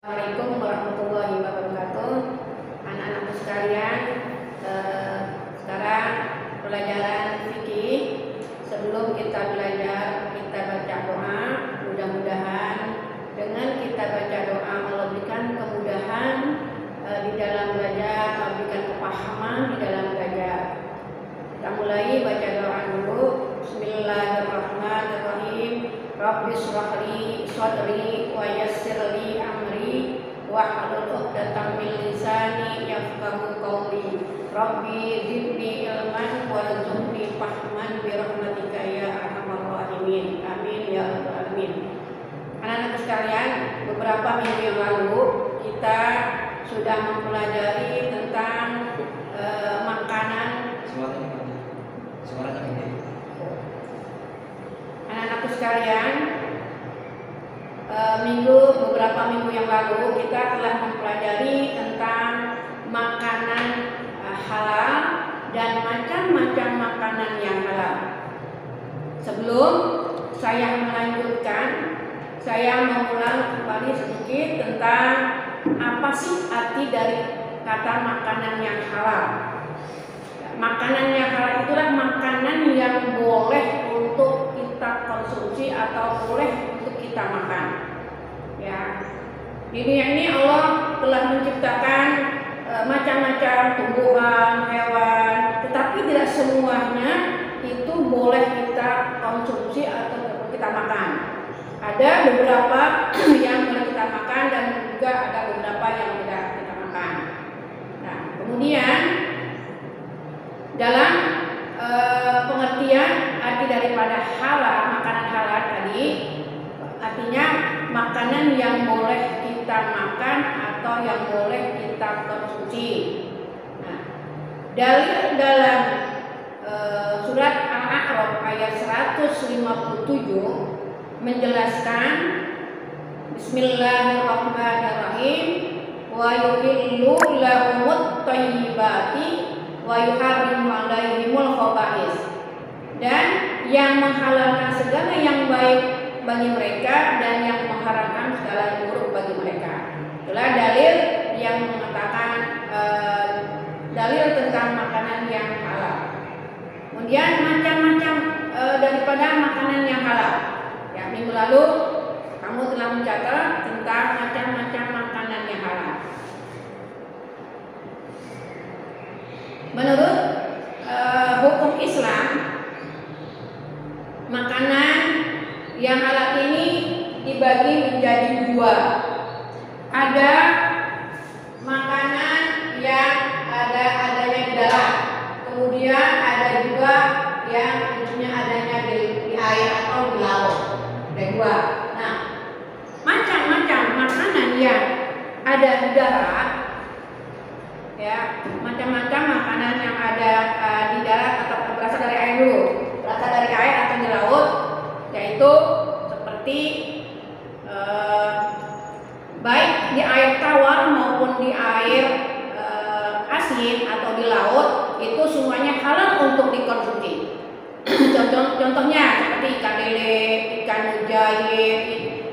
Assalamualaikum warahmatullahi wabarakatuh. Anak-anakku sekalian, sekarang pelajaran fikih. Sebelum kita belajar, kita baca doa. Mudah-mudahan dengan kita baca doa Allah berikan kemudahan di dalam belajar, Allah berikan kepahaman di dalam belajar. Kita mulai baca doa dulu. Bismillahirrahmanirrahim. Rabbi shrah li sadri wa yassir li amri wahlul 'uqdatam min lisani yafqahu qawli. Rabbi zidni ilman warzuqni fahman bi rahmatika ya arhamar rahimin. Amin ya rabbal alamin. Anak-anak sekalian, beberapa minggu yang lalu kita sudah mempelajari tentang makanan. Anak-anakku sekalian, beberapa minggu yang lalu kita telah mempelajari tentang makanan halal dan macam-macam makanan yang halal. Sebelum saya melanjutkan, saya mengulang kembali sedikit tentang apa sih arti dari kata makanan yang halal. Makanan yang halal itulah makanan yang boleh untuk kita konsumsi atau boleh untuk kita makan. Ya, di dunia ini Allah telah menciptakan macam-macam tumbuhan, hewan, tetapi tidak semuanya itu boleh kita konsumsi atau kita makan. Ada beberapa yang boleh kita makan dan juga ada beberapa yang tidak kita makan. Nah, kemudian dalam pengertian arti daripada halal, makanan halal tadi artinya makanan yang boleh kita makan atau yang boleh kita konsumsi. Nah, dalil dalam surat Al-A'raf ayat 157 menjelaskan Bismillahirrahmanirrahim wa yuhillu lahumut thayyibati wa yuharrimu 'alaihimul khaba'is, dan yang menghalalkan segala yang baik bagi mereka dan yang mengharamkan segala yang buruk bagi mereka. Itulah dalil yang mengatakan dalil tentang makanan yang halal. Kemudian macam-macam daripada makanan yang halal. Ya, minggu lalu kamu telah mencatat tentang macam-macam makanan yang halal. Menurut hukum Islam, makanan yang halal ini dibagi menjadi dua. Ada makanan yang adanya di darat, kemudian ada juga yang ujungnya adanya di air atau di laut. Ada dua. Nah, macam-macam makanan yang ada di darat, ya, macam-macam makanan yang ada di darat atau berasal dari air dulu, berasal dari air atau di laut, yaitu seperti baik di air tawar maupun di air asin atau di laut, itu semuanya halal untuk dikonsumsi. Contohnya seperti ikan lele, ikan mujair.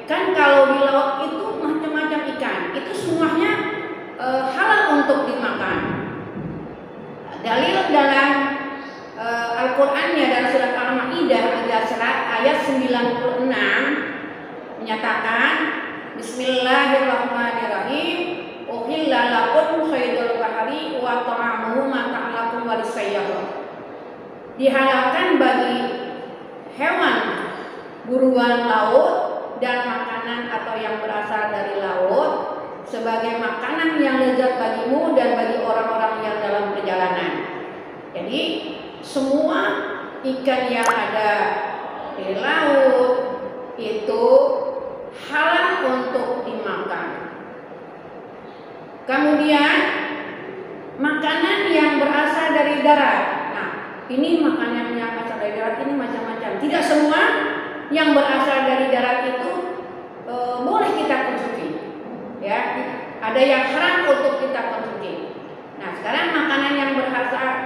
Kan kalau di laut itu macam-macam ikan, itu semuanya halal untuk dimakan. Dalil dalam Al-Qur'annya dalam surat Al-Maidah ayat 96 menyatakan Bismillahirrahmanirrahim. Uhilla lakum saydul bahri wa ta'amuhu mata'an lakum walisayyah. Dihalalkan bagi hewan buruan laut dan makanan atau yang berasal dari laut sebagai makanan yang lezat bagimu dan bagi orang-orang yang dalam perjalanan. Jadi semua ikan yang ada di laut itu halal untuk dimakan. Kemudian makanan yang berasal dari darat. Nah, ini makanan yang berasal dari darat ini macam-macam. Tidak semua yang berasal dari darat itu boleh kita konsumsi. Ya, ada yang haram untuk kita konsumsi. Nah, sekarang makanan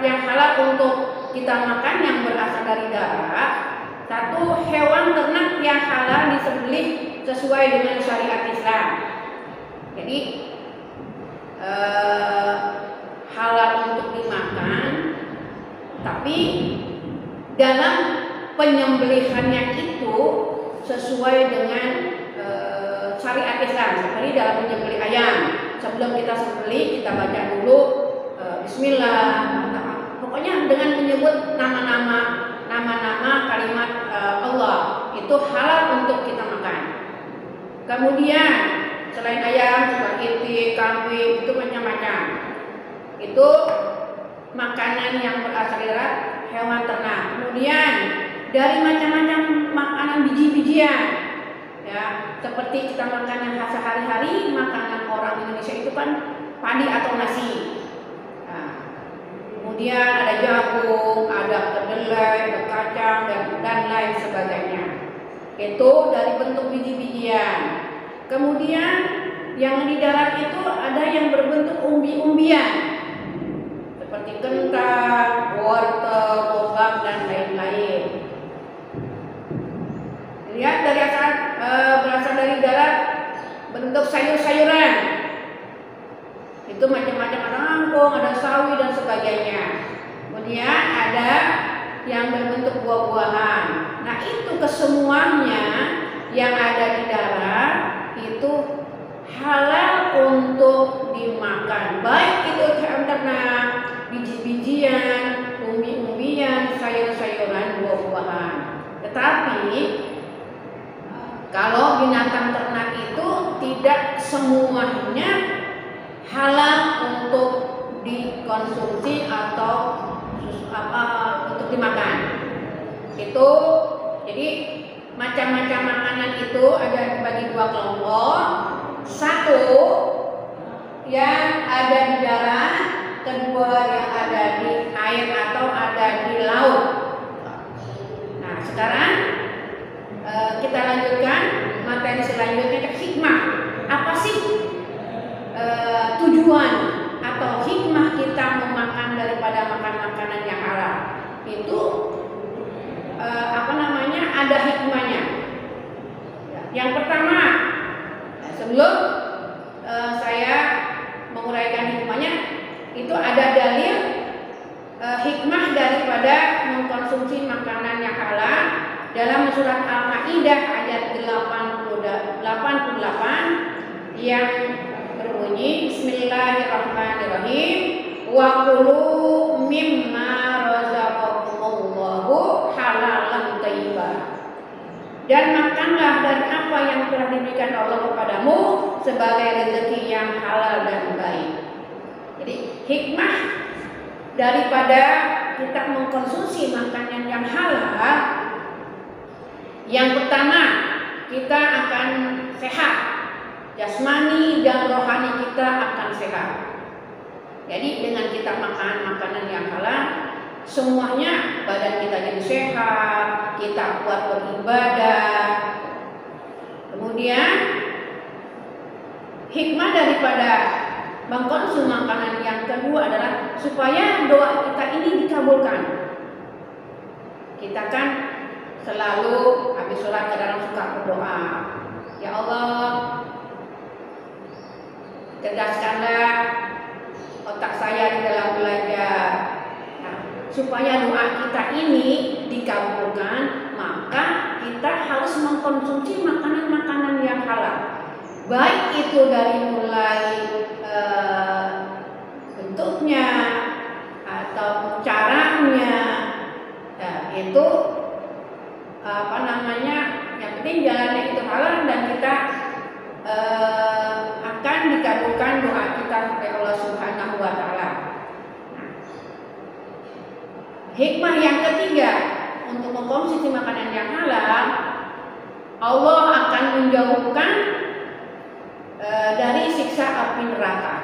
yang halal untuk kita makan yang berasal dari darat. Satu, hewan ternak yang halal disembelih sesuai dengan syariat Islam. Jadi halal untuk dimakan, tapi dalam penyembelihannya itu sesuai dengan syariat Islam. Seperti dalam menyembelih ayam, sebelum kita sembelih kita baca dulu Bismillah. Pokoknya dengan menyebut nama-nama kalimat Allah itu halal untuk kita makan. Kemudian selain ayam, seperti kambing itu macam-macam. Itu makanan yang berasal dari hewan ternak. Kemudian dari macam-macam makanan biji-bijian, ya, seperti kita makan yang sehari-hari, makanan orang Indonesia itu kan padi atau nasi. Nah, kemudian ada jagung, ada kedelai, ada kacang dan lain sebagainya. Itu dari bentuk biji-bijian. Kemudian yang di darat itu ada yang berbentuk umbi-umbian, seperti kentang, wortel, obak dan lain-lain. Lihat dari berasal dari darat bentuk sayur-sayuran. Itu macam-macam, ada kangkung, ada sawi dan sebagainya. Kemudian ada yang berbentuk buah-buahan. Nah, itu kesemuanya yang ada di darat itu halal untuk dimakan. Baik itu hewan ternak, biji-bijian, umbi-umbian, sayur-sayuran, buah-buahan. Tetapi kalau binatang ternak itu tidak semuanya halal untuk dikonsumsi atau untuk dimakan. Itu jadi macam-macam makanan itu ada dibagi dua kelompok. Satu yang ada di darat, kedua yang ada di air atau ada di laut. Nah, sekarang kita lanjutkan materi selanjutnya, hikmah. Apa sih tujuan atau hikmah kita memakan daripada makan makanan yang halal? Itu ada hikmahnya. Yang pertama, sebelum saya menguraikan hikmahnya, itu ada dalil hikmah daripada mengkonsumsi makanan yang halal dalam surat Al-Maidah ayat 88 yang berbunyi Bismillahirrahmanirrahim, wa kulu mimma razaqakumullahu halalan thayyiban, dan makanlah dari apa yang telah diberikan Allah kepadamu sebagai rezeki yang halal dan baik. Jadi hikmah daripada kita mengkonsumsi makanan yang halal, yang pertama, kita akan sehat, jasmani dan rohani kita akan sehat. Jadi dengan kita makan makanan yang halal, semuanya badan kita jadi sehat, kita kuat beribadah. Kemudian hikmah daripada mengkonsumsi makanan yang kedua adalah supaya doa kita ini dikabulkan. Kita kan selalu habis sholat kadang suka berdoa, ya Allah, cerdaskanlah otak saya di dalam belajar. Nah, supaya doa kita ini dikabulkan, maka kita harus mengkonsumsi makanan-makanan yang halal. Baik itu dari mulai bentuknya atau caranya, itu yang penting jalannya itu halal dan kita akan dikabulkan doa kita oleh Allah Subhanahu wa taala. Hikmah yang ketiga untuk mengkonsumsi makanan yang halal, Allah akan menjauhkan dari siksa api neraka.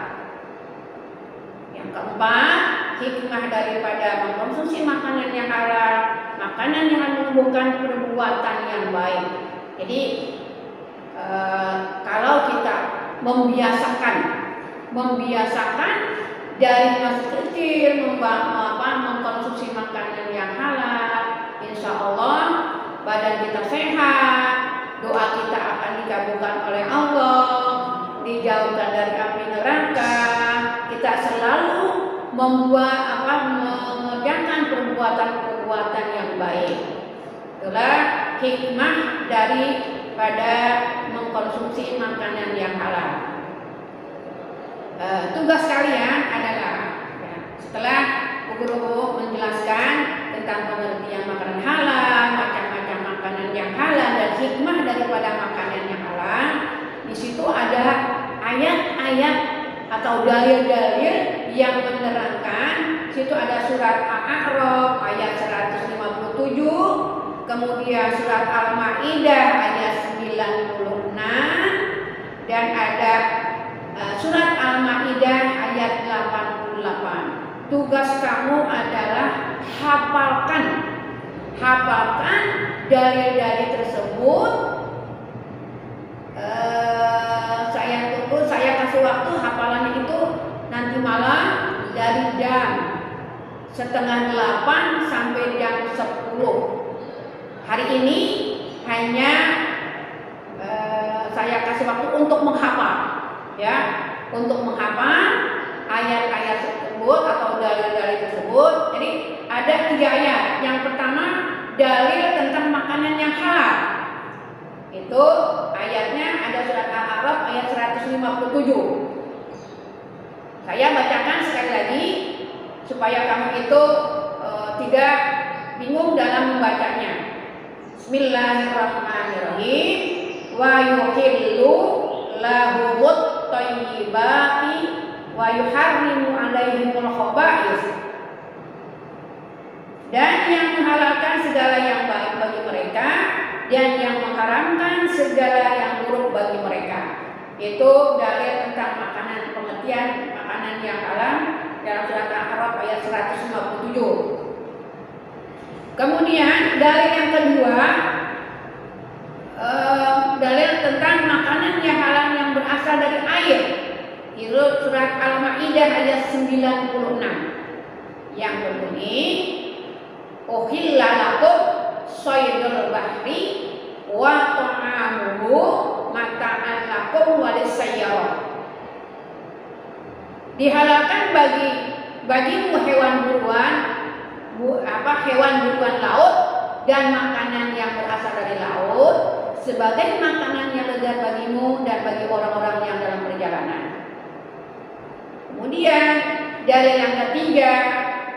Yang keempat, hikmah daripada mengkonsumsi makanan yang halal, makanan yang menumbuhkan perbuatan yang baik. Jadi kalau kita membiasakan dari masih kecil mengkonsumsi makanan yang halal, insya Allah badan kita sehat, doa kita akan dikabulkan oleh Allah, dijauhkan dari api neraka, kita selalu mengerjakan perbuatan-perbuatan yang baik. Itulah hikmah daripada mengkonsumsi makanan yang halal. Tugas kalian adalah setelah guru menjelaskan tentang pengertian makanan halal, macam-macam makanan yang halal dan hikmah daripada makanan yang halal, di situ ada ayat-ayat atau dalil-dalil yang menerangkan. Situ ada surat Al-A'raf ayat 157, kemudian surat Al-Maidah ayat 96, dan ada surat Al-Maidah ayat 88. Tugas kamu adalah hafalkan dalil-dalil tersebut. Saya kasih waktu hafalannya itu nanti malam dari jam 7:30 sampai jam 10. Hari ini hanya saya kasih waktu untuk menghafal, ya, untuk menghafal ayat-ayat tersebut atau dalil-dalil tersebut. Jadi ada 3 ayat. Yang pertama dalil tentang makanan yang halal. Itu ayatnya ada surat Al-A'raf ayat 157. Saya bacakan sekali lagi supaya kamu itu tidak bingung dalam membacanya. Bismillahirrahmanirrahim. Wa yuhillu lahumut thayyibati wa yuharrimu alaihimul khaba'is. Dan yang menghalalkan segala yang baik bagi mereka dan yang mengharamkan segala yang buruk bagi mereka. Itu dalil tentang makanan, pengertian makanan yang halal dalam surat Al-A'raf ayat 157. Kemudian dalil yang kedua, dalil tentang makanan yang halal yang berasal dari air. Itu surat Al-Maidah ayat 96 yang berbunyi, uhilla lakum shaydul bahri wa ta'amuhu mata'an lakum walisayyarah. Dihalalkan bagimu hewan buruan laut dan makanan yang berasal dari laut sebagai makanan yang lezat bagimu dan bagi orang-orang yang dalam perjalanan. Kemudian dalil yang ketiga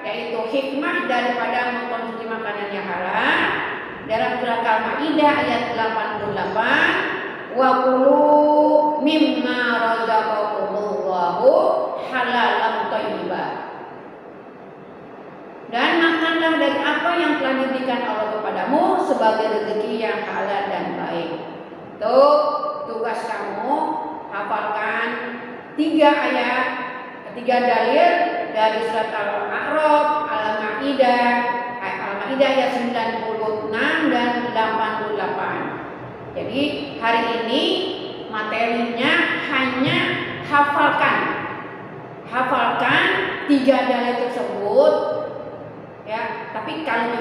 yaitu hikmah daripada mengkonsumsi makanan yang halal dalam surat Al-Maidah ayat 88, wa kulu mimma razaqakumullahu halalan thayyiban. Dan makanlah dari apa yang telah diberikan Allah kepadamu sebagai rezeki yang halal dan baik. Itu tugas kamu, hafalkan 3 ayat, 3 dalil dari surat Al-A'raf, Al-Maidah ayat 96 dan 88. Jadi hari ini materinya hanya hafalkan 3 dalil tersebut. Ya, tapi kalau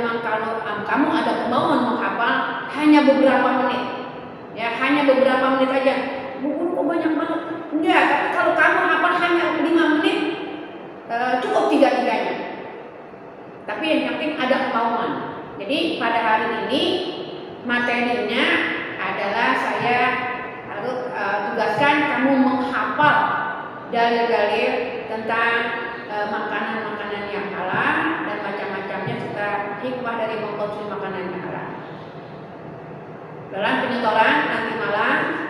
kamu ada kemauan menghafal hanya beberapa menit, ya hanya beberapa menit aja. Buku kok banyak banget? Enggak, tapi kalau kamu hafal hanya 5 menit, cukup 3-3-nya. Tapi yang penting ada kemauan. Jadi pada hari ini materinya adalah saya harus tugaskan kamu menghafal dalil-dalil tentang makanan-makanan yang halal dan macam-macamnya serta hikmah dari mengkonsumsi makanan yang halal. Dalam penyetoran nanti malam.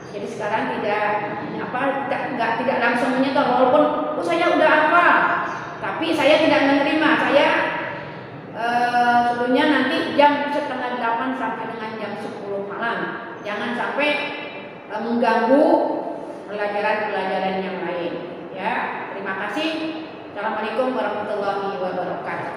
Jadi sekarang tidak langsung menyetor walaupun saya udah hafal, tapi saya tidak menerima. Saya sebelumnya nanti jam 7:30 sampai dengan jam 10 malam. Jangan sampai mengganggu pelajaran-pelajaran yang lain. Ya, terima kasih. Assalamualaikum warahmatullahi wabarakatuh.